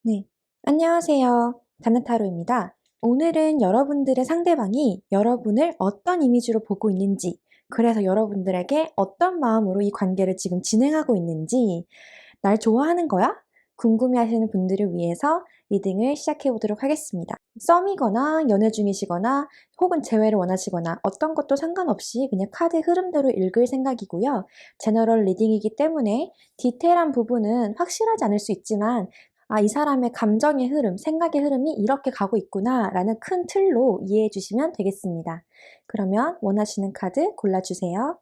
네, 안녕하세요. 다나타로입니다. 오늘은 여러분들의 상대방이 여러분을 어떤 이미지로 보고 있는지, 그래서 여러분들에게 어떤 마음으로 이 관계를 지금 진행하고 있는지, 날 좋아하는 거야? 궁금해하시는 분들을 위해서 리딩을 시작해 보도록 하겠습니다. 썸이거나 연애 중이시거나 혹은 재회를 원하시거나 어떤 것도 상관없이 그냥 카드 흐름대로 읽을 생각이고요. 제너럴 리딩이기 때문에 디테일한 부분은 확실하지 않을 수 있지만 이 사람의 감정의 흐름, 생각의 흐름이 이렇게 가고 있구나 라는 큰 틀로 이해해 주시면 되겠습니다. 그러면 원하시는 카드 골라주세요.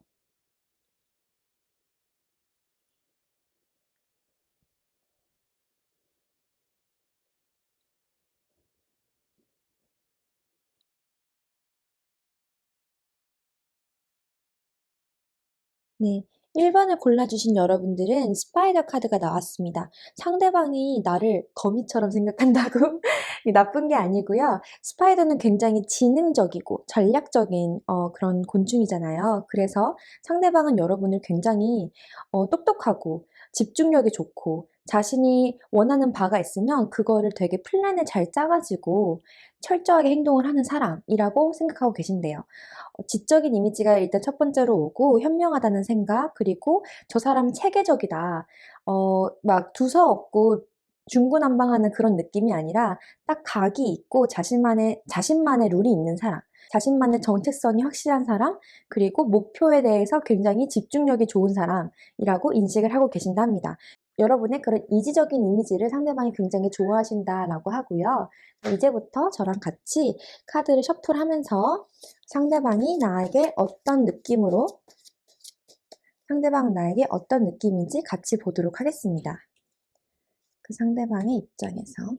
네. 1번을 골라주신 여러분들은 스파이더 카드가 나왔습니다. 상대방이 나를 거미처럼 생각한다고 나쁜 게 아니고요. 스파이더는 굉장히 지능적이고 전략적인 그런 곤충이잖아요. 그래서 상대방은 여러분을 굉장히 똑똑하고 집중력이 좋고 자신이 원하는 바가 있으면 그거를 되게 플랜을 잘 짜가지고 철저하게 행동을 하는 사람이라고 생각하고 계신대요. 지적인 이미지가 일단 첫 번째로 오고 현명하다는 생각, 그리고 저 사람은 체계적이다. 막 두서없고 중구난방하는 그런 느낌이 아니라 딱 각이 있고 자신만의 룰이 있는 사람, 자신만의 정체성이 확실한 사람, 그리고 목표에 대해서 굉장히 집중력이 좋은 사람이라고 인식을 하고 계신답니다. 여러분의 그런 이지적인 이미지를 상대방이 굉장히 좋아하신다라고 하고요. 이제부터 저랑 같이 카드를 셔플하면서 상대방은 나에게 어떤 느낌인지 같이 보도록 하겠습니다. 그 상대방의 입장에서.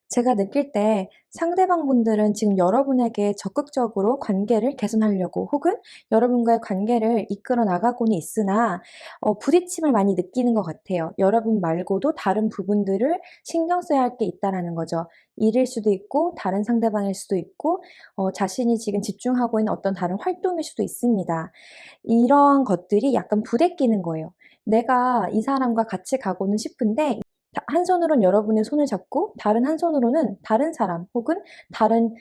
제가 느낄 때 상대방 분들은 지금 여러분에게 적극적으로 관계를 개선하려고 혹은 여러분과의 관계를 이끌어 나가고는 있으나 부딪힘을 많이 느끼는 것 같아요. 여러분 말고도 다른 부분들을 신경 써야 할 게 있다라는 거죠. 일일 수도 있고 다른 상대방일 수도 있고 자신이 지금 집중하고 있는 어떤 다른 활동일 수도 있습니다. 이런 것들이 약간 부대끼는 거예요. 내가 이 사람과 같이 가고는 싶은데 한 손으로는 여러분의 손을 잡고 다른 한 손으로는 다른 사람 혹은 다른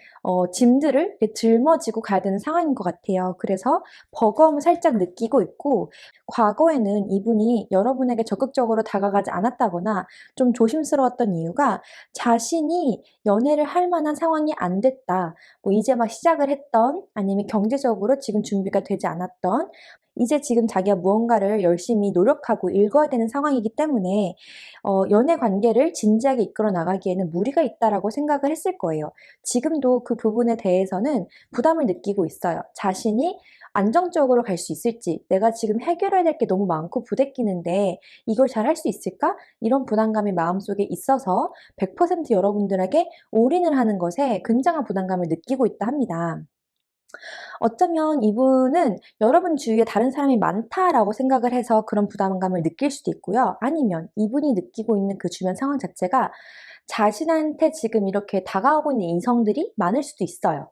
짐들을 이렇게 짊어지고 가야 되는 상황인 것 같아요. 그래서 버거움을 살짝 느끼고 있고 과거에는 이분이 여러분에게 적극적으로 다가가지 않았다거나 좀 조심스러웠던 이유가 자신이 연애를 할 만한 상황이 안 됐다. 뭐 이제 막 시작을 했던 아니면 경제적으로 지금 준비가 되지 않았던 이제 지금 자기가 무언가를 열심히 노력하고 읽어야 되는 상황이기 때문에 연애 관계를 진지하게 이끌어 나가기에는 무리가 있다라고 생각을 했을 거예요. 지금도 그 부분에 대해서는 부담을 느끼고 있어요. 자신이 안정적으로 갈 수 있을지, 내가 지금 해결해야 될 게 너무 많고 부대끼는데 이걸 잘 할 수 있을까? 이런 부담감이 마음속에 있어서 100% 여러분들에게 올인을 하는 것에 굉장한 부담감을 느끼고 있다 합니다. 어쩌면 이분은 여러분 주위에 다른 사람이 많다라고 생각을 해서 그런 부담감을 느낄 수도 있고요. 아니면 이분이 느끼고 있는 그 주변 상황 자체가 자신한테 지금 이렇게 다가오고 있는 이성들이 많을 수도 있어요.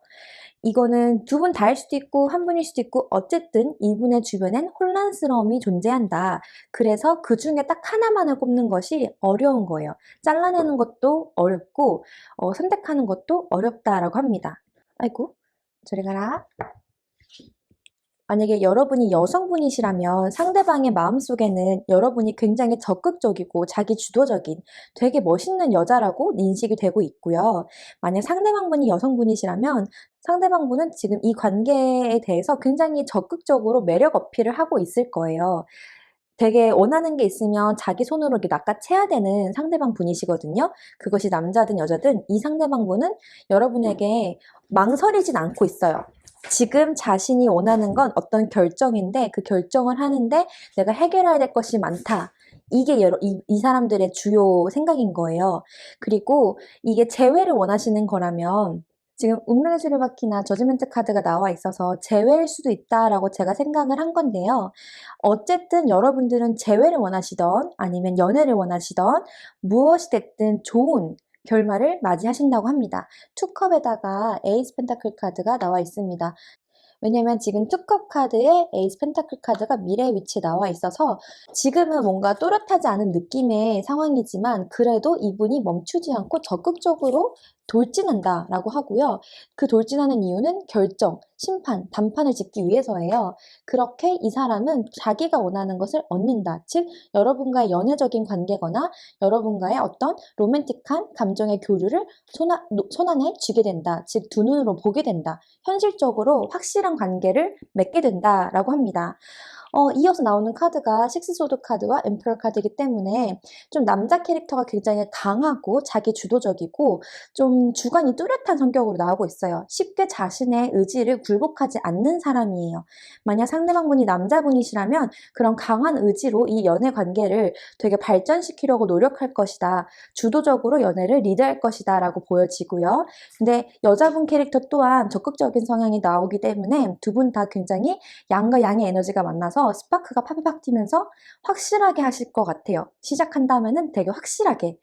이거는 두 분 다일 수도 있고 한 분일 수도 있고 어쨌든 이분의 주변엔 혼란스러움이 존재한다. 그래서 그중에 딱 하나만을 꼽는 것이 어려운 거예요. 잘라내는 것도 어렵고 선택하는 것도 어렵다라고 합니다. 아이고, 저리 가라. 만약에 여러분이 여성분이시라면 상대방의 마음속에는 여러분이 굉장히 적극적이고 자기 주도적인 되게 멋있는 여자라고 인식이 되고 있고요. 만약 상대방분이 여성분이시라면 상대방분은 지금 이 관계에 대해서 굉장히 적극적으로 매력 어필을 하고 있을 거예요. 되게 원하는 게 있으면 자기 손으로 이렇게 낚아채야 되는 상대방 분이시거든요. 그것이 남자든 여자든 이 상대방 분은 여러분에게 망설이진 않고 있어요. 지금 자신이 원하는 건 어떤 결정인데 그 결정을 하는데 내가 해결해야 될 것이 많다. 이게 이 사람들의 주요 생각인 거예요. 그리고 이게 재회를 원하시는 거라면 지금 운명의 수레바퀴나 저지먼트 카드가 나와 있어서 재회일 수도 있다라고 제가 생각을 한 건데요. 어쨌든 여러분들은 재회를 원하시던 아니면 연애를 원하시던 무엇이 됐든 좋은 결말을 맞이하신다고 합니다. 투컵에다가 에이스 펜타클 카드가 나와 있습니다. 왜냐면 지금 투컵 카드에 에이스 펜타클 카드가 미래의 위치에 나와 있어서 지금은 뭔가 또렷하지 않은 느낌의 상황이지만 그래도 이분이 멈추지 않고 적극적으로 돌진한다라고 하고요. 그 돌진하는 이유는 결정, 심판, 단판을 짓기 위해서예요. 그렇게 이 사람은 자기가 원하는 것을 얻는다. 즉 여러분과의 연애적인 관계거나 여러분과의 어떤 로맨틱한 감정의 교류를 손안에 쥐게 된다. 즉 두 눈으로 보게 된다. 현실적으로 확실한 관계를 맺게 된다라고 합니다. 이어서 나오는 카드가 식스소드 카드와 엠퍼러 카드이기 때문에 좀 남자 캐릭터가 굉장히 강하고 자기 주도적이고 좀 주관이 뚜렷한 성격으로 나오고 있어요. 쉽게 자신의 의지를 굴복하지 않는 사람이에요. 만약 상대방분이 남자분이시라면 그런 강한 의지로 이 연애 관계를 되게 발전시키려고 노력할 것이다. 주도적으로 연애를 리드할 것이다 라고 보여지고요. 근데 여자분 캐릭터 또한 적극적인 성향이 나오기 때문에 두 분 다 굉장히 양과 양의 에너지가 만나서 스파크가 팍팍 튀면서 확실하게 하실 것 같아요. 시작한다면은 되게 확실하게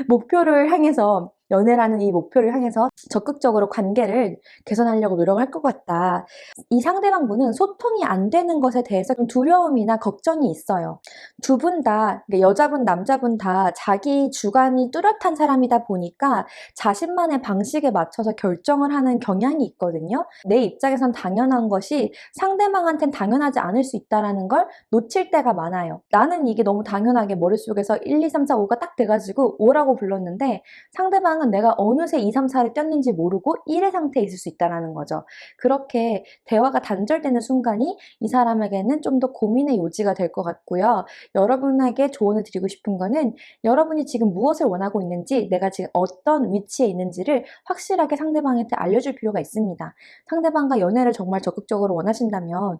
목표를 향해서 연애라는 이 목표를 향해서 적극적으로 관계를 개선하려고 노력할 것 같다. 이 상대방 분은 소통이 안 되는 것에 대해서 좀 두려움이나 걱정이 있어요. 두 분 다, 여자분, 남자분 다 자기 주관이 뚜렷한 사람이다 보니까 자신만의 방식에 맞춰서 결정을 하는 경향이 있거든요. 내 입장에선 당연한 것이 상대방한테는 당연하지 않을 수 있다는 걸 놓칠 때가 많아요. 나는 이게 너무 당연하게 머릿속에서 1, 2, 3, 4, 5가 딱 돼가지고 5라고 불렀는데 상대방은 내가 어느새 2, 3, 4를 떴는지 모르고 1의 상태에 있을 수 있다는 거죠. 그렇게 대화가 단절되는 순간이 이 사람에게는 좀 더 고민의 요지가 될 것 같고요. 여러분에게 조언을 드리고 싶은 거는 여러분이 지금 무엇을 원하고 있는지 내가 지금 어떤 위치에 있는지를 확실하게 상대방한테 알려줄 필요가 있습니다. 상대방과 연애를 정말 적극적으로 원하신다면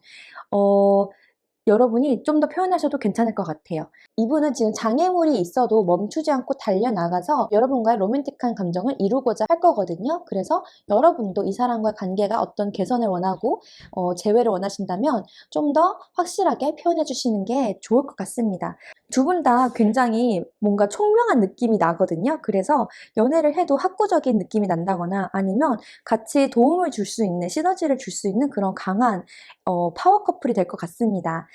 여러분이 좀 더 표현하셔도 괜찮을 것 같아요. 이분은 지금 장애물이 있어도 멈추지 않고 달려나가서 여러분과의 로맨틱한 감정을 이루고자 할 거거든요. 그래서 여러분도 이 사람과의 관계가 어떤 개선을 원하고 재회를 원하신다면 좀 더 확실하게 표현해 주시는 게 좋을 것 같습니다. 두 분 다 굉장히 뭔가 총명한 느낌이 나거든요. 그래서 연애를 해도 학구적인 느낌이 난다거나 아니면 같이 도움을 줄 수 있는 시너지를 줄 수 있는 그런 강한 파워 커플이 될 것 같습니다.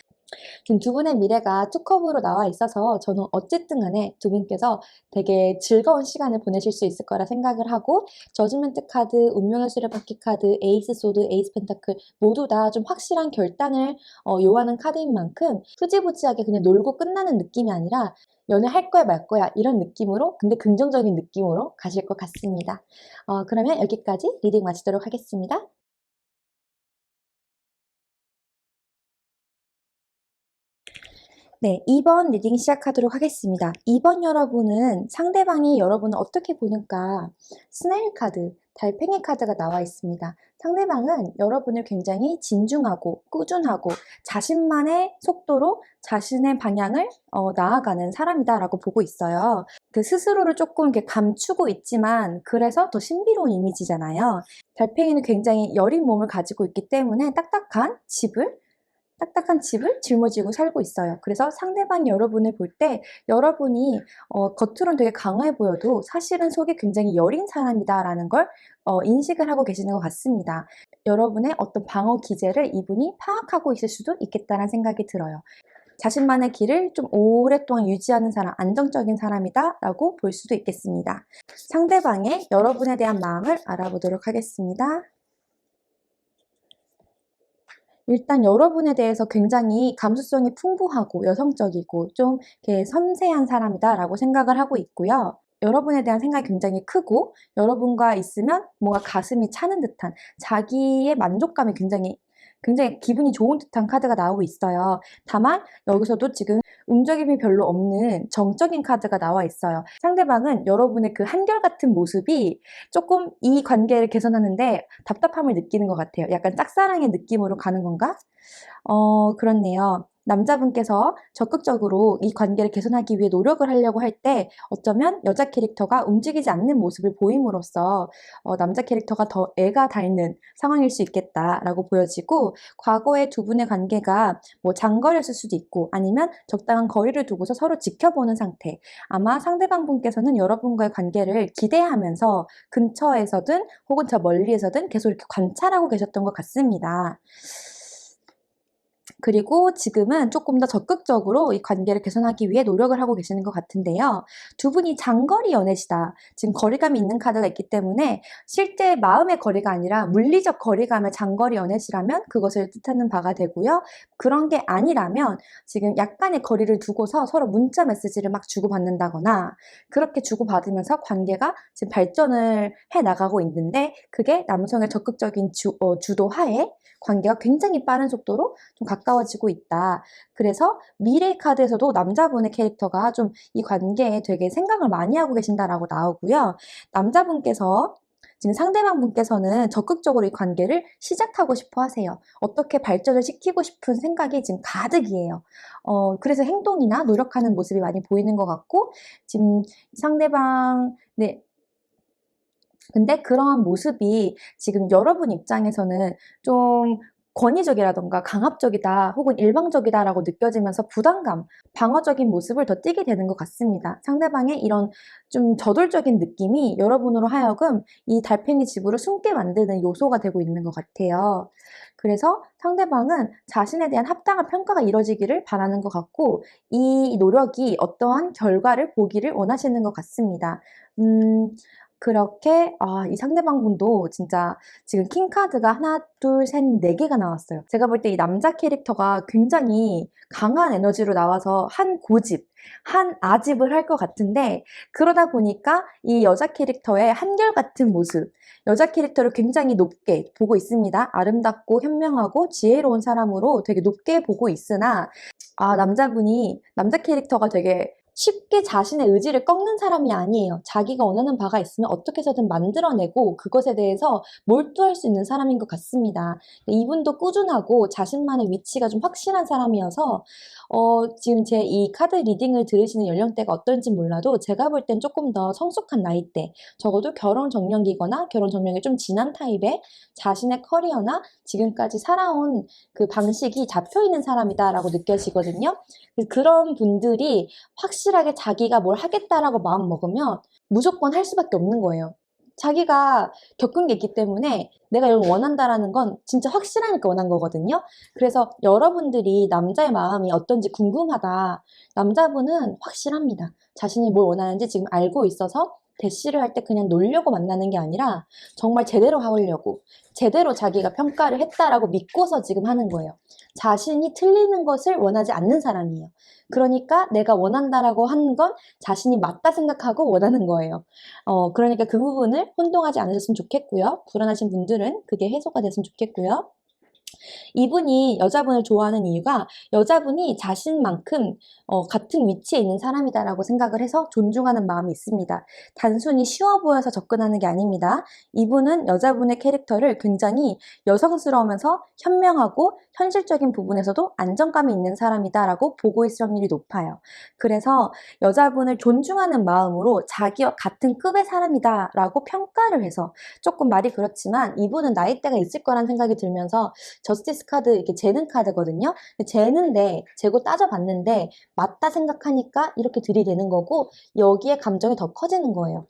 지금 두 분의 미래가 투컵으로 나와 있어서 저는 어쨌든 간에 두 분께서 되게 즐거운 시간을 보내실 수 있을 거라 생각을 하고 저지먼트 카드, 운명의 수레바퀴 카드, 에이스 소드, 에이스 펜타클 모두 다 좀 확실한 결단을 요하는 카드인 만큼 흐지부지하게 그냥 놀고 끝나는 느낌이 아니라 연애할 거야 말 거야 이런 느낌으로 근데 긍정적인 느낌으로 가실 것 같습니다. 그러면 여기까지 리딩 마치도록 하겠습니다. 네, 2번 리딩 시작하도록 하겠습니다. 2번 여러분은 상대방이 여러분을 어떻게 보는가 스네일 카드, 달팽이 카드가 나와 있습니다. 상대방은 여러분을 굉장히 진중하고 꾸준하고 자신만의 속도로 자신의 방향을 나아가는 사람이다라고 보고 있어요. 그 스스로를 조금 이렇게 감추고 있지만 그래서 더 신비로운 이미지잖아요. 달팽이는 굉장히 여린 몸을 가지고 있기 때문에 딱딱한 집을 짊어지고 살고 있어요. 그래서 상대방이 여러분을 볼 때 여러분이 겉으로는 되게 강해 보여도 사실은 속이 굉장히 여린 사람이다라는 걸 인식을 하고 계시는 것 같습니다. 여러분의 어떤 방어 기제를 이분이 파악하고 있을 수도 있겠다는 생각이 들어요. 자신만의 길을 좀 오랫동안 유지하는 사람, 안정적인 사람이다 라고 볼 수도 있겠습니다. 상대방의 여러분에 대한 마음을 알아보도록 하겠습니다. 일단 여러분에 대해서 굉장히 감수성이 풍부하고 여성적이고 좀 이렇게 섬세한 사람이다라고 생각을 하고 있고요. 여러분에 대한 생각이 굉장히 크고 여러분과 있으면 뭔가 가슴이 차는 듯한 자기의 만족감이 굉장히 기분이 좋은 듯한 카드가 나오고 있어요. 다만 여기서도 지금 움직임이 별로 없는 정적인 카드가 나와 있어요. 상대방은 여러분의 그 한결같은 모습이 조금 이 관계를 개선하는데 답답함을 느끼는 것 같아요. 약간 짝사랑의 느낌으로 가는 건가? 그렇네요. 남자분께서 적극적으로 이 관계를 개선하기 위해 노력을 하려고 할 때 어쩌면 여자 캐릭터가 움직이지 않는 모습을 보임으로써 남자 캐릭터가 더 애가 닳는 상황일 수 있겠다라고 보여지고 과거의 두 분의 관계가 뭐 장거리였을 수도 있고 아니면 적당한 거리를 두고서 서로 지켜보는 상태. 아마 상대방 분께서는 여러분과의 관계를 기대하면서 근처에서든 혹은 저 멀리에서든 계속 이렇게 관찰하고 계셨던 것 같습니다. 그리고 지금은 조금 더 적극적으로 이 관계를 개선하기 위해 노력을 하고 계시는 것 같은데요. 두 분이 장거리 연애시다. 지금 거리감이 있는 카드가 있기 때문에 실제 마음의 거리가 아니라 물리적 거리감의 장거리 연애시라면 그것을 뜻하는 바가 되고요. 그런 게 아니라면 지금 약간의 거리를 두고서 서로 문자 메시지를 막 주고받는다거나 그렇게 주고받으면서 관계가 지금 발전을 해 나가고 있는데 그게 남성의 적극적인 주도하에 관계가 굉장히 빠른 속도로 좀 가까워지고 있다. 그래서 미래 카드에서도 남자분의 캐릭터가 좀 이 관계에 되게 생각을 많이 하고 계신다라고 나오고요. 남자분께서 지금 상대방 분께서는 적극적으로 이 관계를 시작하고 싶어 하세요. 어떻게 발전을 시키고 싶은 생각이 지금 가득이에요. 그래서 행동이나 노력하는 모습이 많이 보이는 것 같고 지금 상대방 네, 근데 그러한 모습이 지금 여러분 입장에서는 좀 권위적이라던가 강압적이다 혹은 일방적이다라고 느껴지면서 부담감, 방어적인 모습을 더 띠게 되는 것 같습니다. 상대방의 이런 좀 저돌적인 느낌이 여러분으로 하여금 이 달팽이 집으로 숨게 만드는 요소가 되고 있는 것 같아요. 그래서 상대방은 자신에 대한 합당한 평가가 이루어지기를 바라는 것 같고 이 노력이 어떠한 결과를 보기를 원하시는 것 같습니다. 그렇게 이 상대방 분도 진짜 지금 킹카드가 하나, 둘, 셋, 네 개가 나왔어요. 제가 볼 때 이 남자 캐릭터가 굉장히 강한 에너지로 나와서 한 고집, 한 아집을 할 것 같은데 그러다 보니까 이 여자 캐릭터의 한결같은 모습, 여자 캐릭터를 굉장히 높게 보고 있습니다. 아름답고 현명하고 지혜로운 사람으로 되게 높게 보고 있으나 남자 캐릭터가 되게 쉽게 자신의 의지를 꺾는 사람이 아니에요. 자기가 원하는 바가 있으면 어떻게 해서든 만들어내고 그것에 대해서 몰두할 수 있는 사람인 것 같습니다. 이분도 꾸준하고 자신만의 위치가 좀 확실한 사람이어서 지금 제 이 카드 리딩을 들으시는 연령대가 어떨지 몰라도 제가 볼 땐 조금 더 성숙한 나이대, 적어도 결혼 정년기거나 결혼 정년이 좀 지난 타입의 자신의 커리어나 지금까지 살아온 그 방식이 잡혀있는 사람이다라고 느껴지거든요. 그런 분들이 확실하게 자기가 뭘 하겠다라고 마음 먹으면 무조건 할 수밖에 없는 거예요. 자기가 겪은 게 있기 때문에 내가 이걸 원한다라는 건 진짜 확실하니까 원한 거거든요. 그래서 여러분들이 남자의 마음이 어떤지 궁금하다. 남자분은 확실합니다. 자신이 뭘 원하는지 지금 알고 있어서 대시를 할 때 그냥 놀려고 만나는 게 아니라 정말 제대로 하려고 제대로 자기가 평가를 했다라고 믿고서 지금 하는 거예요. 자신이 틀리는 것을 원하지 않는 사람이에요. 그러니까 내가 원한다라고 하는 건 자신이 맞다 생각하고 원하는 거예요. 그러니까 그 부분을 혼동하지 않으셨으면 좋겠고요. 불안하신 분들은 그게 해소가 됐으면 좋겠고요. 이분이 여자분을 좋아하는 이유가 여자분이 자신만큼 같은 위치에 있는 사람이다라고 생각을 해서 존중하는 마음이 있습니다. 단순히 쉬워 보여서 접근하는 게 아닙니다. 이분은 여자분의 캐릭터를 굉장히 여성스러우면서 현명하고 현실적인 부분에서도 안정감이 있는 사람이다라고 보고 있을 확률이 높아요. 그래서 여자분을 존중하는 마음으로 자기와 같은 급의 사람이다라고 평가를 해서, 조금 말이 그렇지만 이분은 나이대가 있을 거란 생각이 들면서 저스티스 카드, 이게 재는 카드거든요. 재는데, 재고 따져봤는데 맞다 생각하니까 이렇게 들이대는 거고, 여기에 감정이 더 커지는 거예요.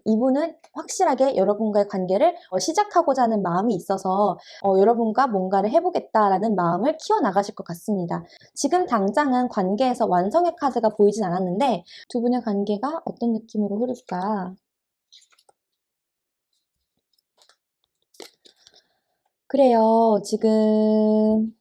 이분은 확실하게 여러분과의 관계를 시작하고자 하는 마음이 있어서 여러분과 뭔가를 해보겠다라는 마음을 키워나가실 것 같습니다. 지금 당장은 관계에서 완성의 카드가 보이진 않았는데 두 분의 관계가 어떤 느낌으로 흐를까? 그래요. 지금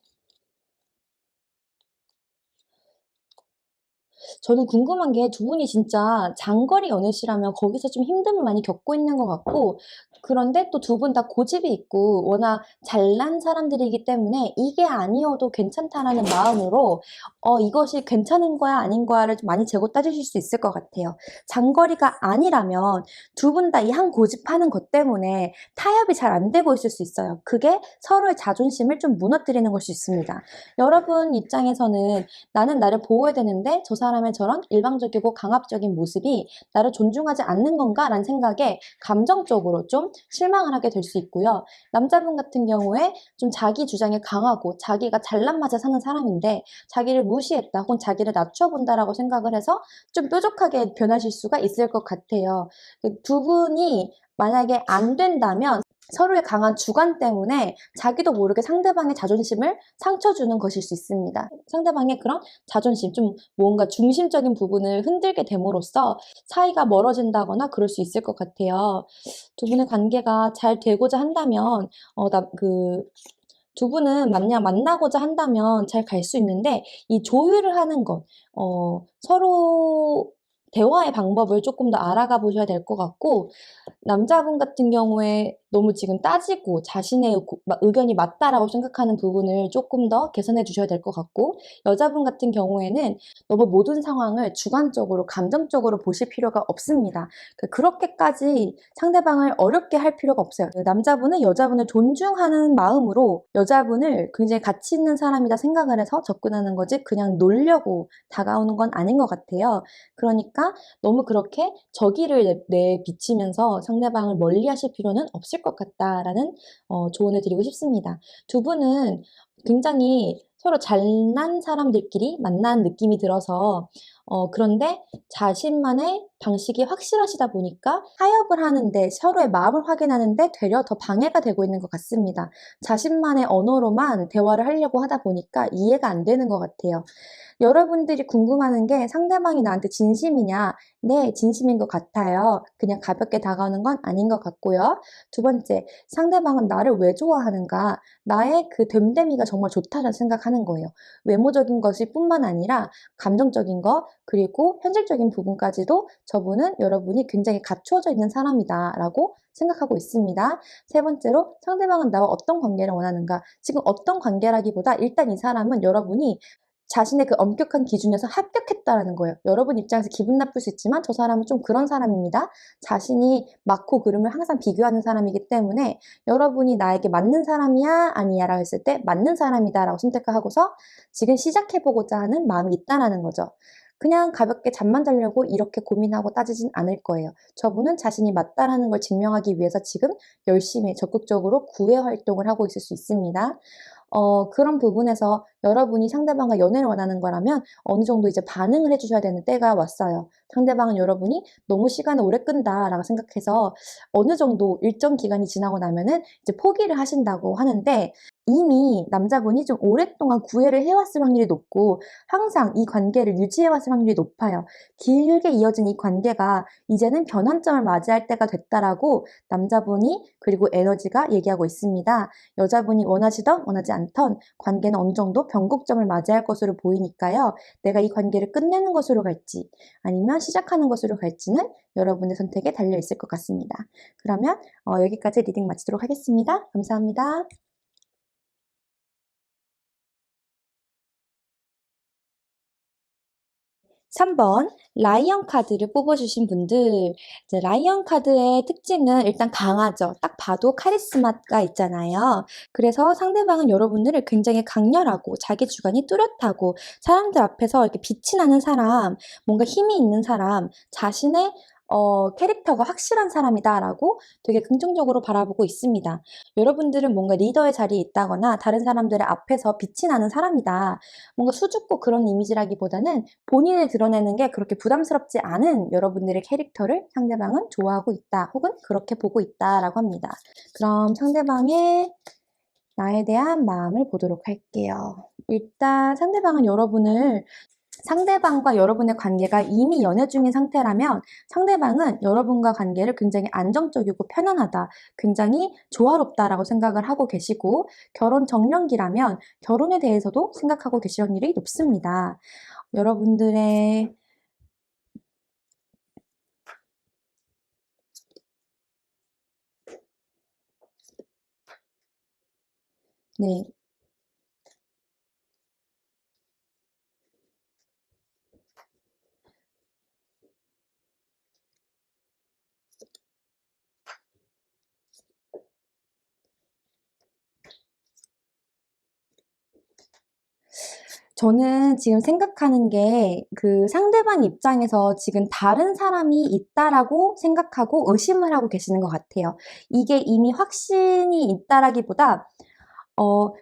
저는 궁금한 게, 두 분이 진짜 장거리 연애시라면 거기서 좀 힘듦을 많이 겪고 있는 것 같고, 그런데 또 두 분 다 고집이 있고 워낙 잘난 사람들이기 때문에 이게 아니어도 괜찮다라는 마음으로 이것이 괜찮은 거야 아닌 거야를 좀 많이 재고 따지실 수 있을 것 같아요. 장거리가 아니라면 두 분 다 이 한 고집하는 것 때문에 타협이 잘 안 되고 있을 수 있어요. 그게 서로의 자존심을 좀 무너뜨리는 걸 수 있습니다. 여러분 입장에서는 나는 나를 보호해야 되는데 저 사람의 저런 일방적이고 강압적인 모습이 나를 존중하지 않는 건가? 라는 생각에 감정적으로 좀 실망을 하게 될 수 있고요. 남자분 같은 경우에 좀 자기 주장이 강하고 자기가 잘난 맛에 사는 사람인데 자기를 무시했다 혹은 자기를 낮춰본다라고 생각을 해서 좀 뾰족하게 변하실 수가 있을 것 같아요. 두 분이 만약에 안 된다면 서로의 강한 주관 때문에 자기도 모르게 상대방의 자존심을 상처 주는 것일 수 있습니다. 상대방의 그런 자존심, 좀 뭔가 중심적인 부분을 흔들게 됨으로써 사이가 멀어진다거나 그럴 수 있을 것 같아요. 두 분의 관계가 잘 되고자 한다면 두 분은 만나고자 한다면 잘 갈 수 있는데, 이 조율을 하는 것, 서로 대화의 방법을 조금 더 알아가 보셔야 될 것 같고, 남자분 같은 경우에 너무 지금 따지고 자신의 의견이 맞다라고 생각하는 부분을 조금 더 개선해 주셔야 될 것 같고, 여자분 같은 경우에는 너무 모든 상황을 주관적으로 감정적으로 보실 필요가 없습니다. 그렇게까지 상대방을 어렵게 할 필요가 없어요. 남자분은 여자분을 존중하는 마음으로 여자분을 굉장히 가치 있는 사람이다 생각을 해서 접근하는 거지, 그냥 놀려고 다가오는 건 아닌 것 같아요. 그러니까 너무 그렇게 적의를 내비치면서 상대방을 멀리 하실 필요는 없을 것 같다라는 조언을 드리고 싶습니다. 두 분은 굉장히 서로 잘난 사람들끼리 만난 느낌이 들어서 그런데 자신만의 방식이 확실하시다 보니까 타협을 하는데, 서로의 마음을 확인하는데 되려 더 방해가 되고 있는 것 같습니다. 자신만의 언어로만 대화를 하려고 하다 보니까 이해가 안 되는 것 같아요. 여러분들이 궁금하는 게, 상대방이 나한테 진심이냐? 네, 진심인 것 같아요. 그냥 가볍게 다가오는 건 아닌 것 같고요. 두 번째, 상대방은 나를 왜 좋아하는가? 나의 그 됨됨이가 정말 좋다는 생각하는 거예요. 외모적인 것이 뿐만 아니라 감정적인 것, 그리고 현실적인 부분까지도 저분은 여러분이 굉장히 갖추어져 있는 사람이다라고 생각하고 있습니다. 세 번째로, 상대방은 나와 어떤 관계를 원하는가? 지금 어떤 관계라기보다 일단 이 사람은 여러분이 자신의 그 엄격한 기준에서 합격했다라는 거예요. 여러분 입장에서 기분 나쁠 수 있지만 저 사람은 좀 그런 사람입니다. 자신이 맞고 그름을 항상 비교하는 사람이기 때문에 여러분이 나에게 맞는 사람이야 아니야 라고 했을 때 맞는 사람이다 라고 선택을 하고서 지금 시작해보고자 하는 마음이 있다라는 거죠. 그냥 가볍게 잠만 자려고 이렇게 고민하고 따지진 않을 거예요. 저분은 자신이 맞다라는 걸 증명하기 위해서 지금 열심히 적극적으로 구애 활동을 하고 있을 수 있습니다. 그런 부분에서 여러분이 상대방과 연애를 원하는 거라면 어느 정도 이제 반응을 해주셔야 되는 때가 왔어요. 상대방은 여러분이 너무 시간을 오래 끈다라고 생각해서 어느 정도 일정 기간이 지나고 나면은 이제 포기를 하신다고 하는데, 이미 남자분이 좀 오랫동안 구애를 해왔을 확률이 높고 항상 이 관계를 유지해왔을 확률이 높아요. 길게 이어진 이 관계가 이제는 변환점을 맞이할 때가 됐다라고 남자분이, 그리고 에너지가 얘기하고 있습니다. 여자분이 원하시던 원하지 않던 관계는 어느 정도 변곡점을 맞이할 것으로 보이니까요. 내가 이 관계를 끝내는 것으로 갈지 아니면 시작하는 것으로 갈지는 여러분의 선택에 달려 있을 것 같습니다. 그러면 여기까지 리딩 마치도록 하겠습니다. 감사합니다. 3번 라이언 카드를 뽑아주신 분들, 이제 라이언 카드의 특징은 일단 강하죠. 딱 봐도 카리스마가 있잖아요. 그래서 상대방은 여러분들을 굉장히 강렬하고 자기 주관이 뚜렷하고 사람들 앞에서 이렇게 빛이 나는 사람, 뭔가 힘이 있는 사람, 자신의 캐릭터가 확실한 사람이다라고 되게 긍정적으로 바라보고 있습니다. 여러분들은 뭔가 리더의 자리에 있다거나 다른 사람들의 앞에서 빛이 나는 사람이다. 뭔가 수줍고 그런 이미지라기보다는 본인을 드러내는 게 그렇게 부담스럽지 않은 여러분들의 캐릭터를 상대방은 좋아하고 있다. 혹은 그렇게 보고 있다라고 합니다. 그럼 상대방의 나에 대한 마음을 보도록 할게요. 일단 상대방과 여러분의 관계가 이미 연애 중인 상태라면 상대방은 여러분과 관계를 굉장히 안정적이고 편안하다, 굉장히 조화롭다라고 생각을 하고 계시고 결혼 정년기라면 결혼에 대해서도 생각하고 계실 확률이 높습니다. 여러분들의 네, 저는 지금 생각하는 게 그 상대방 입장에서 지금 다른 사람이 있다라고 생각하고 의심을 하고 계시는 것 같아요. 이게 이미 확신이 있다라기보다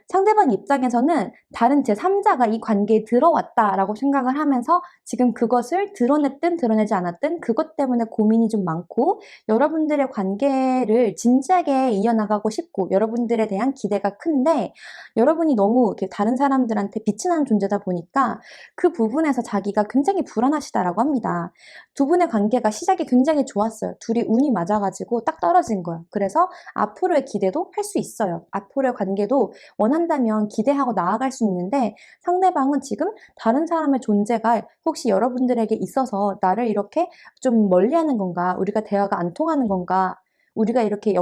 상대방 입장에서는 다른 제3자가 이 관계에 들어왔다라고 생각을 하면서 지금 그것을 드러냈든 드러내지 않았든 그것 때문에 고민이 좀 많고 여러분들의 관계를 진지하게 이어나가고 싶고 여러분들에 대한 기대가 큰데 여러분이 너무 이렇게 다른 사람들한테 빛이 나는 존재다 보니까 그 부분에서 자기가 굉장히 불안하시다라고 합니다. 두 분의 관계가 시작이 굉장히 좋았어요. 둘이 운이 맞아가지고 딱 떨어진 거예요. 그래서 앞으로의 기대도 할 수 있어요. 앞으로의 관계도 원한다면 기대하고 나아갈 수 있는데 상대방은 지금 다른 사람의 존재가 혹시 여러분들에게 있어서 나를 이렇게 좀 멀리하는 건가? 우리가 대화가 안 통하는 건가? 우리가 이렇게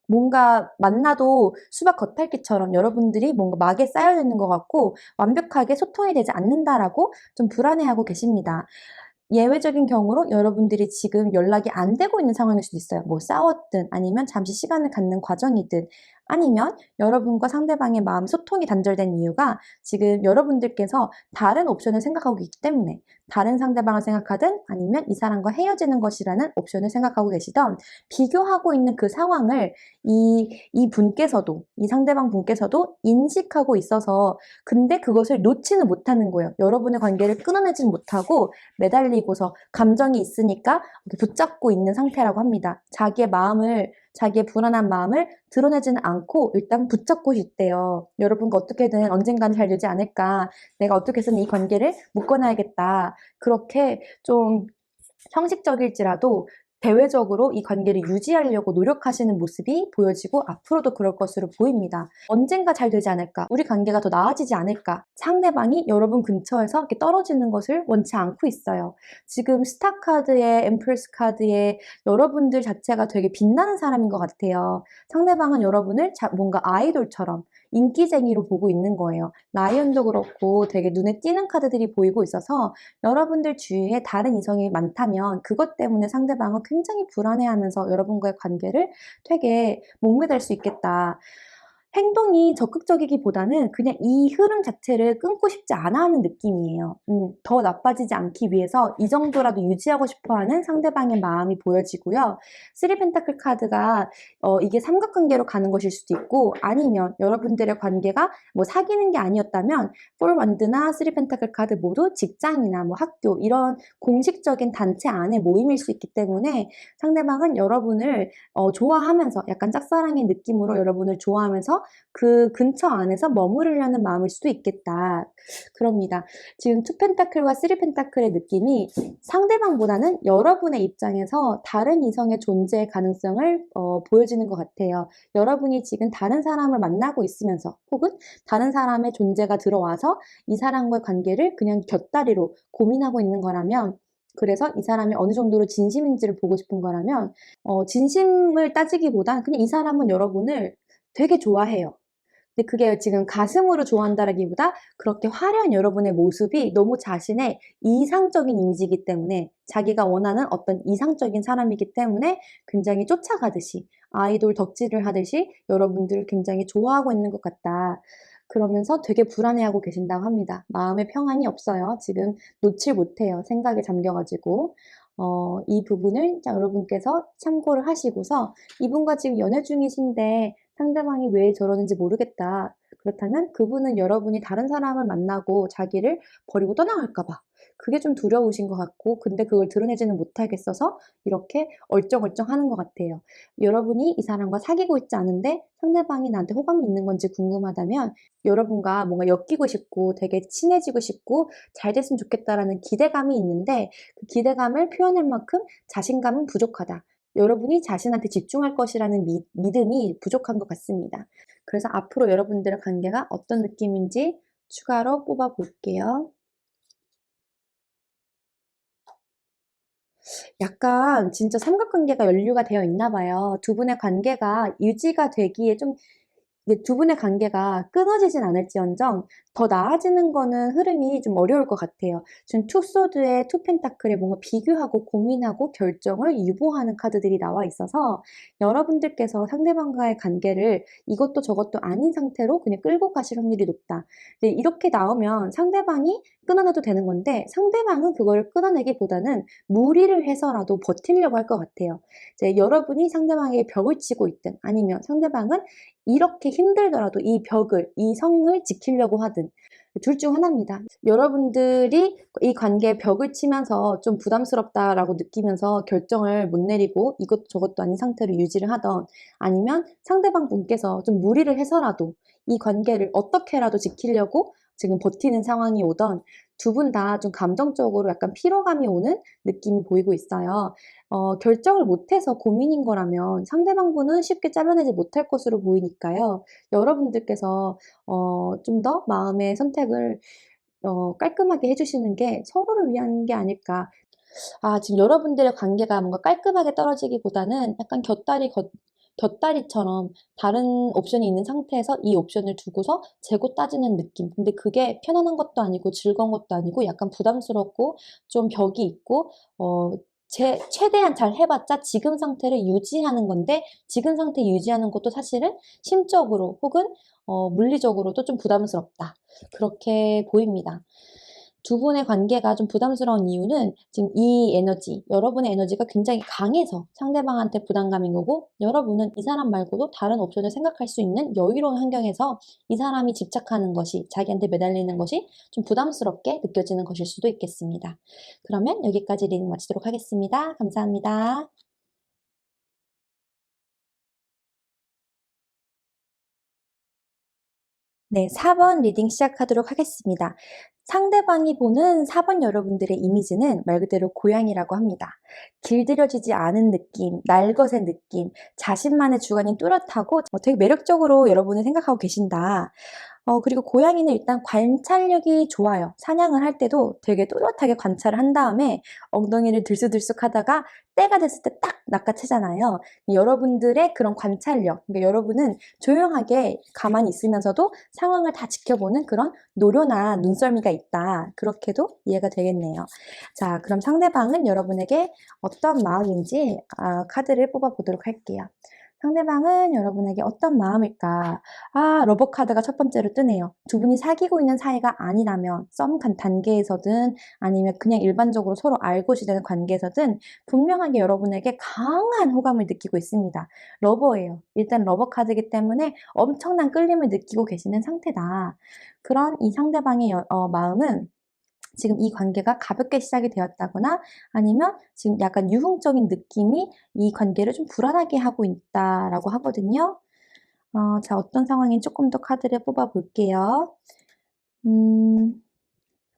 뭔가 만나도 수박 겉핥기처럼 여러분들이 뭔가 막에 쌓여 있는 것 같고 완벽하게 소통이 되지 않는다라고 좀 불안해하고 계십니다. 예외적인 경우로 여러분들이 지금 연락이 안 되고 있는 상황일 수도 있어요. 뭐 싸웠든 아니면 잠시 시간을 갖는 과정이든 아니면 여러분과 상대방의 마음 소통이 단절된 이유가 지금 여러분들께서 다른 옵션을 생각하고 있기 때문에 다른 상대방을 생각하든 아니면 이 사람과 헤어지는 것이라는 옵션을 생각하고 계시던 비교하고 있는 그 상황을 이 분께서도 이 상대방 분께서도 인식하고 있어서 근데 그것을 놓지는 못하는 거예요. 여러분의 관계를 끊어내지는 못하고 매달리고서 감정이 있으니까 붙잡고 있는 상태라고 합니다. 자기의 불안한 마음을 드러내지는 않고 일단 붙잡고 있대요. 여러분과 어떻게든 언젠가는 잘 되지 않을까. 내가 어떻게 해서는 이 관계를 묶어놔야겠다. 그렇게 좀 형식적일지라도 대외적으로 이 관계를 유지하려고 노력하시는 모습이 보여지고 앞으로도 그럴 것으로 보입니다. 언젠가 잘 되지 않을까? 우리 관계가 더 나아지지 않을까? 상대방이 여러분 근처에서 이렇게 떨어지는 것을 원치 않고 있어요. 지금 스타카드에 엠프레스 카드에 여러분들 자체가 되게 빛나는 사람인 것 같아요. 상대방은 여러분을 뭔가 아이돌처럼 인기쟁이로 보고 있는 거예요. 라이언도 그렇고 되게 눈에 띄는 카드들이 보이고 있어서 여러분들 주위에 다른 이성이 많다면 그것 때문에 상대방은 굉장히 불안해하면서 여러분과의 관계를 되게 목매달 수 있겠다. 행동이 적극적이기보다는 그냥 이 흐름 자체를 끊고 싶지 않아 하는 느낌이에요. 더 나빠지지 않기 위해서 이 정도라도 유지하고 싶어 하는 상대방의 마음이 보여지고요. 쓰리 펜타클 카드가 이게 삼각관계로 가는 것일 수도 있고 아니면 여러분들의 관계가 뭐 사귀는 게 아니었다면 폴 완드나 쓰리 펜타클 카드 모두 직장이나 뭐 학교 이런 공식적인 단체 안에 모임일 수 있기 때문에 상대방은 여러분을 좋아하면서 약간 짝사랑의 느낌으로 여러분을 좋아하면서 그 근처 안에서 머무르려는 마음일 수도 있겠다. 그럽니다. 지금 투 펜타클과 쓰리 펜타클의 느낌이 상대방보다는 여러분의 입장에서 다른 이성의 존재 가능성을 보여지는 것 같아요. 여러분이 지금 다른 사람을 만나고 있으면서 혹은 다른 사람의 존재가 들어와서 이 사람과의 관계를 그냥 곁다리로 고민하고 있는 거라면 그래서 이 사람이 어느 정도로 진심인지를 보고 싶은 거라면 진심을 따지기보단 그냥 이 사람은 여러분을 되게 좋아해요. 근데 그게 지금 가슴으로 좋아한다라기보다 그렇게 화려한 여러분의 모습이 너무 자신의 이상적인 이미지이기 때문에 자기가 원하는 어떤 이상적인 사람이기 때문에 굉장히 쫓아가듯이 아이돌 덕질을 하듯이 여러분들을 굉장히 좋아하고 있는 것 같다. 그러면서 되게 불안해하고 계신다고 합니다. 마음의 평안이 없어요. 지금 놓질 못해요. 생각에 잠겨가지고. 이 부분을 여러분께서 참고를 하시고서 이분과 지금 연애 중이신데 상대방이 왜 저러는지 모르겠다. 그렇다면 그분은 여러분이 다른 사람을 만나고 자기를 버리고 떠나갈까 봐. 그게 좀 두려우신 것 같고 근데 그걸 드러내지는 못하겠어서 이렇게 얼쩡얼쩡 하는 것 같아요. 여러분이 이 사람과 사귀고 있지 않은데 상대방이 나한테 호감이 있는 건지 궁금하다면 여러분과 뭔가 엮이고 싶고 되게 친해지고 싶고 잘 됐으면 좋겠다라는 기대감이 있는데 그 기대감을 표현할 만큼 자신감은 부족하다. 여러분이 자신한테 집중할 것이라는 믿음이 부족한 것 같습니다. 그래서 앞으로 여러분들의 관계가 어떤 느낌인지 추가로 뽑아 볼게요. 약간 진짜 삼각관계가 연류가 되어 있나 봐요. 두 분의 관계가 유지가 되기에 좀 이게 두 분의 관계가 끊어지진 않을지언정 더 나아지는 거는 흐름이 좀 어려울 것 같아요. 지금 투 소드의 투 펜타클에 뭔가 비교하고 고민하고 결정을 유보하는 카드들이 나와 있어서 여러분들께서 상대방과의 관계를 이것도 저것도 아닌 상태로 그냥 끌고 가실 확률이 높다. 근데 이렇게 나오면 상대방이 끊어내도 되는 건데 상대방은 그걸 끊어내기보다는 무리를 해서라도 버티려고 할 것 같아요. 이제 여러분이 상대방에게 벽을 치고 있든 아니면 상대방은 이렇게 힘들더라도 이 벽을, 이 성을 지키려고 하든 둘 중 하나입니다. 여러분들이 이 관계에 벽을 치면서 좀 부담스럽다라고 느끼면서 결정을 못 내리고 이것도 저것도 아닌 상태로 유지를 하던 아니면 상대방 분께서 좀 무리를 해서라도 이 관계를 어떻게라도 지키려고 지금 버티는 상황이 오던 두 분 다 좀 감정적으로 약간 피로감이 오는 느낌이 보이고 있어요. 결정을 못해서 고민인 거라면 상대방 분은 쉽게 잘라내지 못할 것으로 보이니까요. 여러분들께서 좀 더 마음의 선택을 깔끔하게 해 주시는 게 서로를 위한 게 아닐까. 지금 여러분들의 관계가 뭔가 깔끔하게 떨어지기보다는 약간 곁다리처럼 다른 옵션이 있는 상태에서 이 옵션을 두고서 재고 따지는 느낌. 근데 그게 편안한 것도 아니고 즐거운 것도 아니고 약간 부담스럽고 좀 벽이 있고 최대한 잘 해봤자 지금 상태를 유지하는 건데 지금 상태 유지하는 것도 사실은 심적으로 혹은 물리적으로도 좀 부담스럽다. 그렇게 보입니다. 두 분의 관계가 좀 부담스러운 이유는 지금 이 에너지, 여러분의 에너지가 굉장히 강해서 상대방한테 부담감인 거고 여러분은 이 사람 말고도 다른 옵션을 생각할 수 있는 여유로운 환경에서 이 사람이 집착하는 것이 자기한테 매달리는 것이 좀 부담스럽게 느껴지는 것일 수도 있겠습니다. 그러면 여기까지 리딩 마치도록 하겠습니다. 감사합니다. 네, 4번 리딩 시작하도록 하겠습니다. 상대방이 보는 4번 여러분들의 이미지는 말 그대로 고양이라고 합니다. 길들여지지 않은 느낌, 날것의 느낌, 자신만의 주관이 뚜렷하고 되게 매력적으로 여러분을 생각하고 계신다. 그리고 고양이는 일단 관찰력이 좋아요. 사냥을 할 때도 되게 또렷하게 관찰을 한 다음에 엉덩이를 들쑥들쑥 하다가 때가 됐을 때 딱 낚아채잖아요. 여러분들의 그런 관찰력, 그러니까 여러분은 조용하게 가만히 있으면서도 상황을 다 지켜보는 그런 노련한 눈썰미가 있다. 그렇게도 이해가 되겠네요. 자, 그럼 상대방은 여러분에게 어떤 마음인지 카드를 뽑아보도록 할게요. 상대방은 여러분에게 어떤 마음일까? 러버 카드가 첫 번째로 뜨네요. 두 분이 사귀고 있는 사이가 아니라면 썸 단계에서든 아니면 그냥 일반적으로 서로 알고 지내는 관계에서든 분명하게 여러분에게 강한 호감을 느끼고 있습니다. 러버예요. 일단 러버 카드이기 때문에 엄청난 끌림을 느끼고 계시는 상태다. 그런 이 상대방의 마음은 지금 이 관계가 가볍게 시작이 되었다거나 아니면 지금 약간 유흥적인 느낌이 이 관계를 좀 불안하게 하고 있다라고 하거든요. 자, 어떤 상황인지 조금 더 카드를 뽑아 볼게요.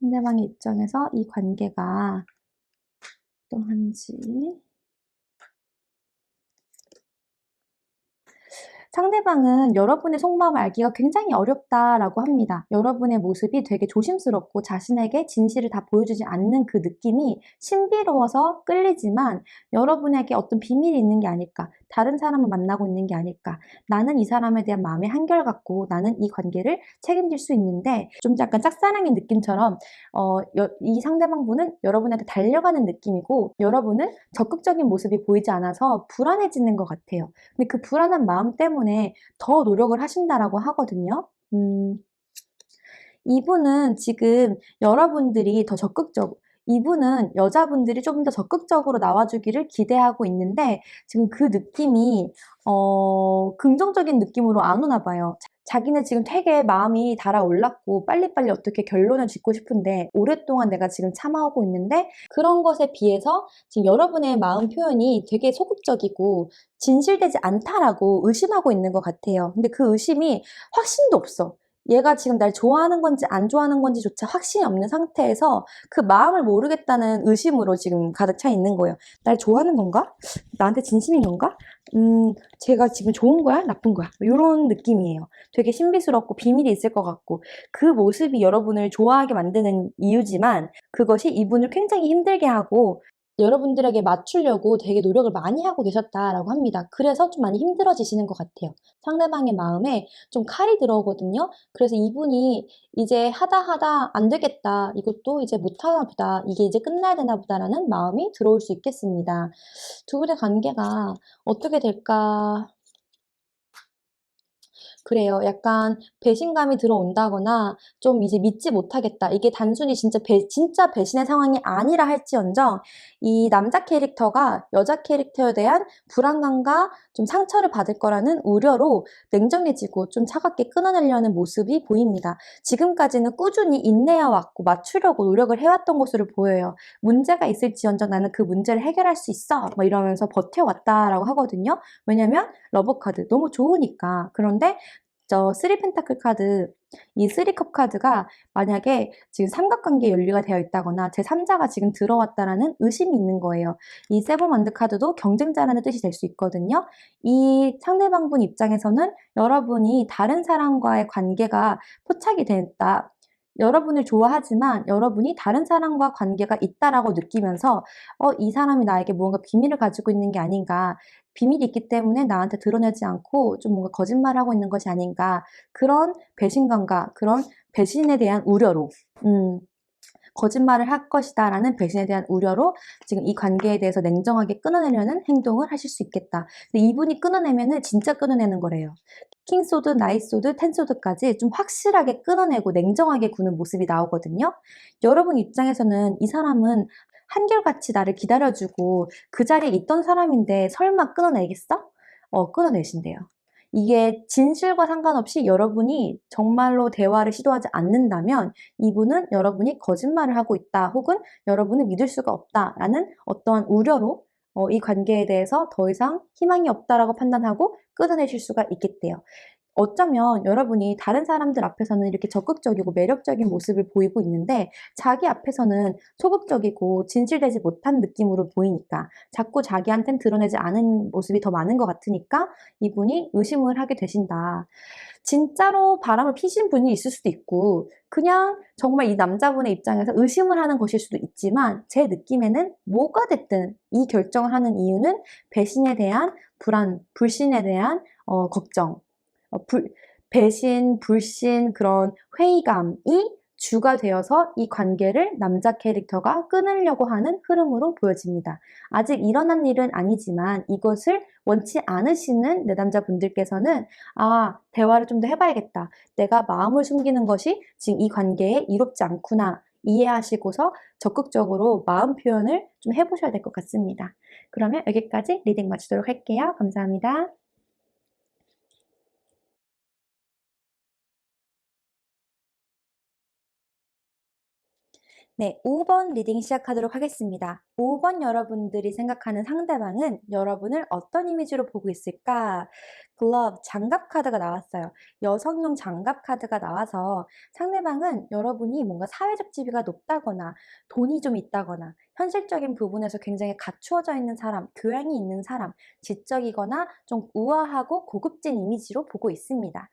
상대방의 입장에서 이 관계가 어떠한지. 상대방은 여러분의 속마음을 알기가 굉장히 어렵다라고 합니다. 여러분의 모습이 되게 조심스럽고 자신에게 진실을 다 보여주지 않는 그 느낌이 신비로워서 끌리지만 여러분에게 어떤 비밀이 있는 게 아닐까, 다른 사람을 만나고 있는 게 아닐까, 나는 이 사람에 대한 마음이 한결같고 나는 이 관계를 책임질 수 있는데 좀 약간 짝사랑의 느낌처럼 이 상대방분은 여러분한테 달려가는 느낌이고 여러분은 적극적인 모습이 보이지 않아서 불안해지는 것 같아요. 근데 그 불안한 마음 때문에 더 노력을 하신다라고 하거든요. 이분은 지금 여러분들이 더 적극적 이분은 여자분들이 좀 더 적극적으로 나와주기를 기대하고 있는데 지금 그 느낌이 긍정적인 느낌으로 안 오나 봐요. 자기는 지금 되게 마음이 달아올랐고 빨리빨리 어떻게 결론을 짓고 싶은데 오랫동안 내가 지금 참아오고 있는데 그런 것에 비해서 지금 여러분의 마음 표현이 되게 소극적이고 진실되지 않다라고 의심하고 있는 것 같아요. 근데 그 의심이 확신도 없어. 얘가 지금 날 좋아하는 건지 안 좋아하는 건지조차 확신이 없는 상태에서 그 마음을 모르겠다는 의심으로 지금 가득 차 있는 거예요. 날 좋아하는 건가? 나한테 진심인 건가? 제가 지금 좋은 거야? 나쁜 거야? 이런 느낌이에요. 되게 신비스럽고 비밀이 있을 것 같고 그 모습이 여러분을 좋아하게 만드는 이유지만 그것이 이분을 굉장히 힘들게 하고 여러분들에게 맞추려고 되게 노력을 많이 하고 계셨다라고 합니다. 그래서 좀 많이 힘들어지시는 것 같아요. 상대방의 마음에 좀 칼이 들어오거든요. 그래서 이분이 이제 하다 하다 안 되겠다. 이것도 이제 못하나 보다. 이게 이제 끝나야 되나 보다라는 마음이 들어올 수 있겠습니다. 두 분의 관계가 어떻게 될까? 그래요. 약간 배신감이 들어온다거나 좀 이제 믿지 못하겠다. 이게 단순히 진짜 배신의 상황이 아니라 할지언정 이 남자 캐릭터가 여자 캐릭터에 대한 불안감과 좀 상처를 받을 거라는 우려로 냉정해지고 좀 차갑게 끊어내려는 모습이 보입니다. 지금까지는 꾸준히 인내해 왔고 맞추려고 노력을 해왔던 것으로 보여요. 문제가 있을지언정 나는 그 문제를 해결할 수 있어. 뭐 이러면서 버텨왔다라고 하거든요. 왜냐면 러브 카드 너무 좋으니까. 그런데 쓰리 펜타클 카드, 이 쓰리컵 카드가 만약에 지금 삼각관계 연리가 되어 있다거나 제3자가 지금 들어왔다라는 의심이 있는 거예요. 이 세븐 원드 카드도 경쟁자라는 뜻이 될 수 있거든요. 이 상대방분 입장에서는 여러분이 다른 사람과의 관계가 포착이 됐다. 여러분을 좋아하지만 여러분이 다른 사람과 관계가 있다라고 느끼면서 이 사람이 나에게 무언가 비밀을 가지고 있는 게 아닌가, 비밀이 있기 때문에 나한테 드러내지 않고 좀 뭔가 거짓말을 하고 있는 것이 아닌가, 그런 배신감과 그런 배신에 대한 우려로 거짓말을 할 것이다 라는 배신에 대한 우려로 지금 이 관계에 대해서 냉정하게 끊어내려는 행동을 하실 수 있겠다. 근데 이분이 끊어내면은 진짜 끊어내는 거래요. 킹소드, 나이소드, 텐소드까지 좀 확실하게 끊어내고 냉정하게 구는 모습이 나오거든요. 여러분 입장에서는 이 사람은 한결같이 나를 기다려주고 그 자리에 있던 사람인데 설마 끊어내겠어? 끊어내신대요. 이게 진실과 상관없이 여러분이 정말로 대화를 시도하지 않는다면 이분은 여러분이 거짓말을 하고 있다 혹은 여러분을 믿을 수가 없다라는 어떠한 우려로 이 관계에 대해서 더 이상 희망이 없다라고 판단하고 끊어내실 수가 있겠대요. 어쩌면 여러분이 다른 사람들 앞에서는 이렇게 적극적이고 매력적인 모습을 보이고 있는데 자기 앞에서는 소극적이고 진실되지 못한 느낌으로 보이니까 자꾸 자기한텐 드러내지 않은 모습이 더 많은 것 같으니까 이분이 의심을 하게 되신다. 진짜로 바람을 피신 분이 있을 수도 있고 그냥 정말 이 남자분의 입장에서 의심을 하는 것일 수도 있지만 제 느낌에는 뭐가 됐든 이 결정을 하는 이유는 배신에 대한 불안, 불신에 대한 걱정, 배신, 불신, 그런 회의감이 주가 되어서 이 관계를 남자 캐릭터가 끊으려고 하는 흐름으로 보여집니다. 아직 일어난 일은 아니지만 이것을 원치 않으시는 내담자분들께서는 대화를 좀 더 해봐야겠다. 내가 마음을 숨기는 것이 지금 이 관계에 이롭지 않구나. 이해하시고서 적극적으로 마음 표현을 좀 해보셔야 될 것 같습니다. 그러면 여기까지 리딩 마치도록 할게요. 감사합니다. 네, 5번 리딩 시작하도록 하겠습니다. 5번 여러분들이 생각하는 상대방은 여러분을 어떤 이미지로 보고 있을까? 글러브, 장갑 카드가 나왔어요. 여성용 장갑 카드가 나와서 상대방은 여러분이 뭔가 사회적 지위가 높다거나 돈이 좀 있다거나 현실적인 부분에서 굉장히 갖추어져 있는 사람, 교양이 있는 사람, 지적이거나 좀 우아하고 고급진 이미지로 보고 있습니다.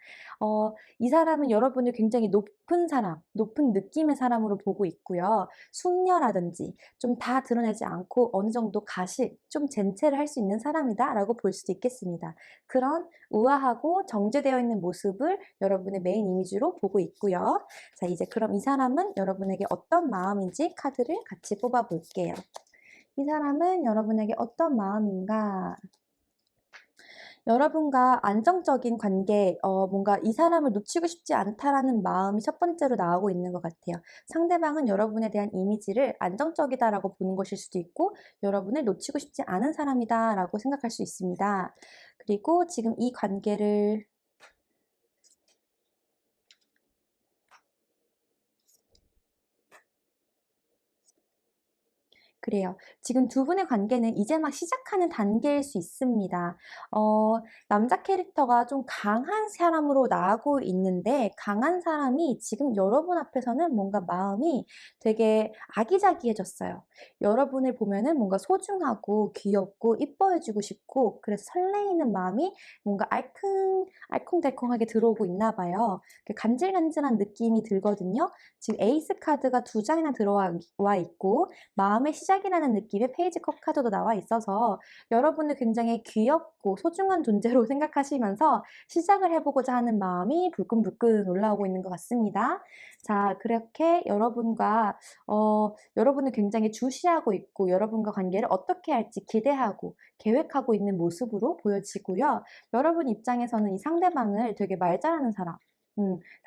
이 사람은 여러분을 굉장히 높은 사람, 높은 느낌의 사람으로 보고 있고요. 숙녀라든지 좀 다 드러내지 않고 어느 정도 가식, 좀 젠체를 할 수 있는 사람이다라고 볼 수도 있겠습니다. 그런 우아하고 정제되어 있는 모습을 여러분의 메인 이미지로 보고 있고요. 자, 이제 그럼 이 사람은 여러분에게 어떤 마음인지 카드를 같이 뽑아 볼게요. 이 사람은 여러분에게 어떤 마음인가? 여러분과 안정적인 관계, 뭔가 이 사람을 놓치고 싶지 않다라는 마음이 첫 번째로 나오고 있는 것 같아요. 상대방은 여러분에 대한 이미지를 안정적이다라고 보는 것일 수도 있고, 여러분을 놓치고 싶지 않은 사람이다라고 생각할 수 있습니다. 그리고 지금 이 관계를 그래요. 지금 두 분의 관계는 이제 막 시작하는 단계일 수 있습니다. 어, 남자 캐릭터가 좀 강한 사람으로 나오고 있는데, 강한 사람이 지금 여러분 앞에서는 뭔가 마음이 되게 아기자기해졌어요. 여러분을 보면은 뭔가 소중하고 귀엽고 이뻐해주고 싶고, 그래서 설레이는 마음이 뭔가 알콩달콩하게 들어오고 있나 봐요. 간질간질한 느낌이 들거든요. 지금 에이스 카드가 두 장이나 들어와 있고, 마음의 시작이라는 느낌의 페이지 컵 카드도 나와 있어서 여러분을 굉장히 귀엽고 소중한 존재로 생각하시면서 시작을 해보고자 하는 마음이 불끈불끈 올라오고 있는 것 같습니다. 자, 그렇게 여러분을 굉장히 주시하고 있고 여러분과 관계를 어떻게 할지 기대하고 계획하고 있는 모습으로 보여지고요. 여러분 입장에서는 이 상대방을 되게 말 잘하는 사람,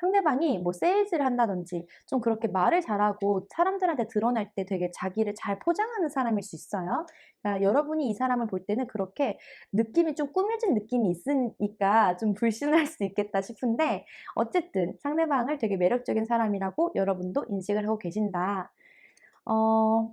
상대방이 뭐 세일즈를 한다든지 좀 그렇게 말을 잘하고 사람들한테 드러날 때 되게 자기를 잘 포장하는 사람일 수 있어요. 그러니까 여러분이 이 사람을 볼 때는 그렇게 느낌이 좀 꾸며진 느낌이 있으니까 좀 불신할 수 있겠다 싶은데 어쨌든 상대방을 되게 매력적인 사람이라고 여러분도 인식을 하고 계신다. 어,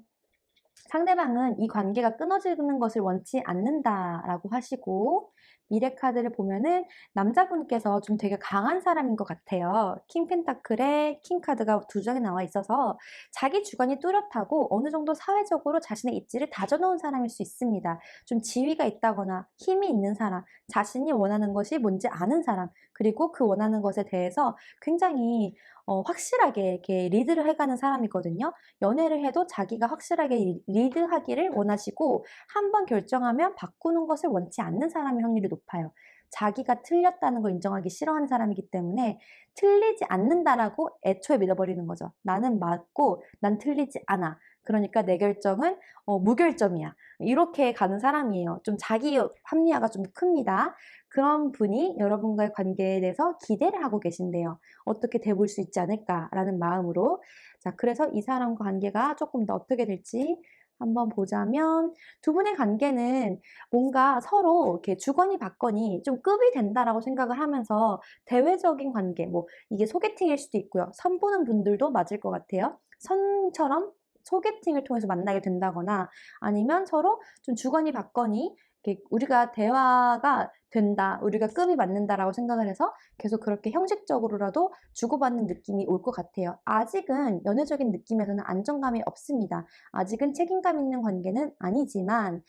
상대방은 이 관계가 끊어지는 것을 원치 않는다라고 하시고 미래 카드를 보면은 남자분께서 좀 되게 강한 사람인 것 같아요. 킹 펜타클에 킹 카드가 두 장이 나와 있어서 자기 주관이 뚜렷하고 어느 정도 사회적으로 자신의 입지를 다져놓은 사람일 수 있습니다. 좀 지위가 있다거나 힘이 있는 사람, 자신이 원하는 것이 뭔지 아는 사람, 그리고 그 원하는 것에 대해서 굉장히 확실하게 이렇게 리드를 해가는 사람이거든요. 연애를 해도 자기가 확실하게 리드하기를 원하시고 한 번 결정하면 바꾸는 것을 원치 않는 사람의 확률이 높아요. 자기가 틀렸다는 걸 인정하기 싫어하는 사람이기 때문에 틀리지 않는다라고 애초에 믿어버리는 거죠. 나는 맞고 난 틀리지 않아. 그러니까 내 결정은 무결점이야. 이렇게 가는 사람이에요. 좀 자기 합리화가 좀 큽니다. 그런 분이 여러분과의 관계에 대해서 기대를 하고 계신데요. 어떻게 돼볼 수 있지 않을까라는 마음으로. 자, 그래서 이 사람과 관계가 조금 더 어떻게 될지 한번 보자면 두 분의 관계는 뭔가 서로 이렇게 주거니 받거니 좀 급이 된다라고 생각을 하면서 대외적인 관계, 뭐 이게 소개팅일 수도 있고요. 선 보는 분들도 맞을 것 같아요. 선처럼 소개팅을 통해서 만나게 된다거나 아니면 서로 좀 주거니 받거니 이렇게 우리가 대화가 된다, 우리가 급이 맞는다라고 생각을 해서 계속 그렇게 형식적으로라도 주고받는 느낌이 올 것 같아요. 아직은 연애적인 느낌에서는 안정감이 없습니다. 아직은 책임감 있는 관계는 아니지만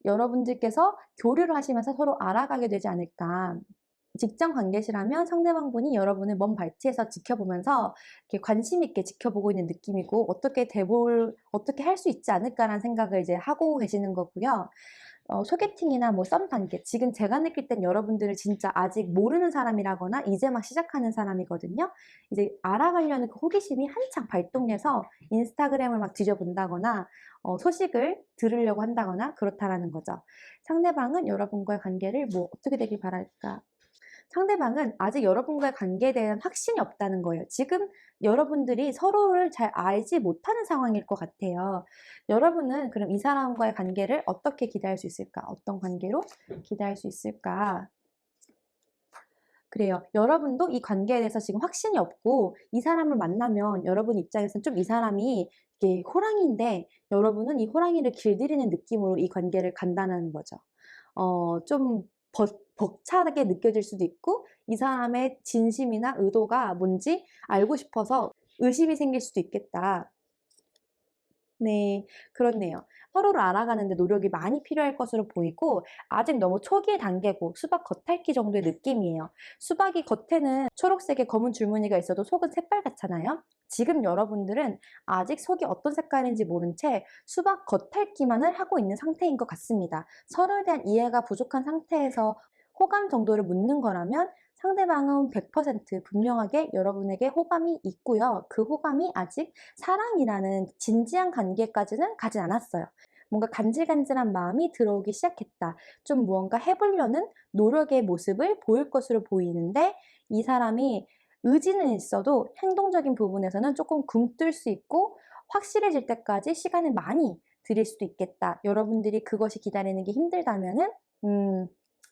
여러분들께서 교류를 하시면서 서로 알아가게 되지 않을까. 직장 관계시라면 상대방분이 여러분을 먼 발치에서 지켜보면서 이렇게 관심 있게 지켜보고 있는 느낌이고 어떻게 할 수 있지 않을까라는 생각을 이제 하고 계시는 거고요. 소개팅이나 뭐 썸 단계, 지금 제가 느낄 땐 여러분들을 진짜 아직 모르는 사람이라거나 이제 막 시작하는 사람이거든요. 이제 알아가려는 그 호기심이 한창 발동해서 인스타그램을 막 뒤져본다거나 소식을 들으려고 한다거나 그렇다라는 거죠. 상대방은 여러분과의 관계를 뭐 어떻게 되길 바랄까? 상대방은 아직 여러분과의 관계에 대한 확신이 없다는 거예요. 지금 여러분들이 서로를 잘 알지 못하는 상황일 것 같아요. 여러분은 그럼 이 사람과의 관계를 어떻게 기대할 수 있을까? 어떤 관계로 기대할 수 있을까? 그래요. 여러분도 이 관계에 대해서 지금 확신이 없고 이 사람을 만나면 여러분 입장에서는 좀 이 사람이 이게 호랑이인데 여러분은 이 호랑이를 길들이는 느낌으로 이 관계를 간다는 거죠. 좀 벅차게 느껴질 수도 있고 이 사람의 진심이나 의도가 뭔지 알고 싶어서 의심이 생길 수도 있겠다. 네, 그렇네요. 서로를 알아가는 데 노력이 많이 필요할 것으로 보이고 아직 너무 초기 단계고 수박 겉핥기 정도의 느낌이에요. 수박이 겉에는 초록색의 검은 줄무늬가 있어도 속은 새빨갛잖아요. 지금 여러분들은 아직 속이 어떤 색깔인지 모른 채 수박 겉핥기만을 하고 있는 상태인 것 같습니다. 서로에 대한 이해가 부족한 상태에서 호감 정도를 묻는 거라면 상대방은 100% 분명하게 여러분에게 호감이 있고요. 그 호감이 아직 사랑이라는 진지한 관계까지는 가진 않았어요. 뭔가 간질간질한 마음이 들어오기 시작했다. 좀 무언가 해보려는 노력의 모습을 보일 것으로 보이는데 이 사람이 의지는 있어도 행동적인 부분에서는 조금 굼뜰 수 있고 확실해질 때까지 시간을 많이 들일 수도 있겠다. 여러분들이 그것이 기다리는 게 힘들다면은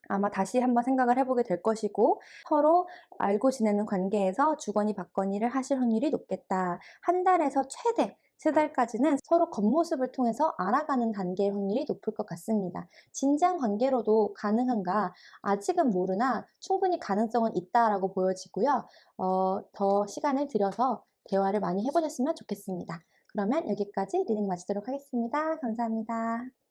아마 다시 한번 생각을 해보게 될 것이고 서로 알고 지내는 관계에서 주거니 받거니를 하실 확률이 높겠다. 한 달에서 최대 3달까지는 서로 겉모습을 통해서 알아가는 단계의 확률이 높을 것 같습니다. 진지한 관계로도 가능한가? 아직은 모르나 충분히 가능성은 있다라고 보여지고요. 더 시간을 들여서 대화를 많이 해보셨으면 좋겠습니다. 그러면 여기까지 리딩 마치도록 하겠습니다. 감사합니다.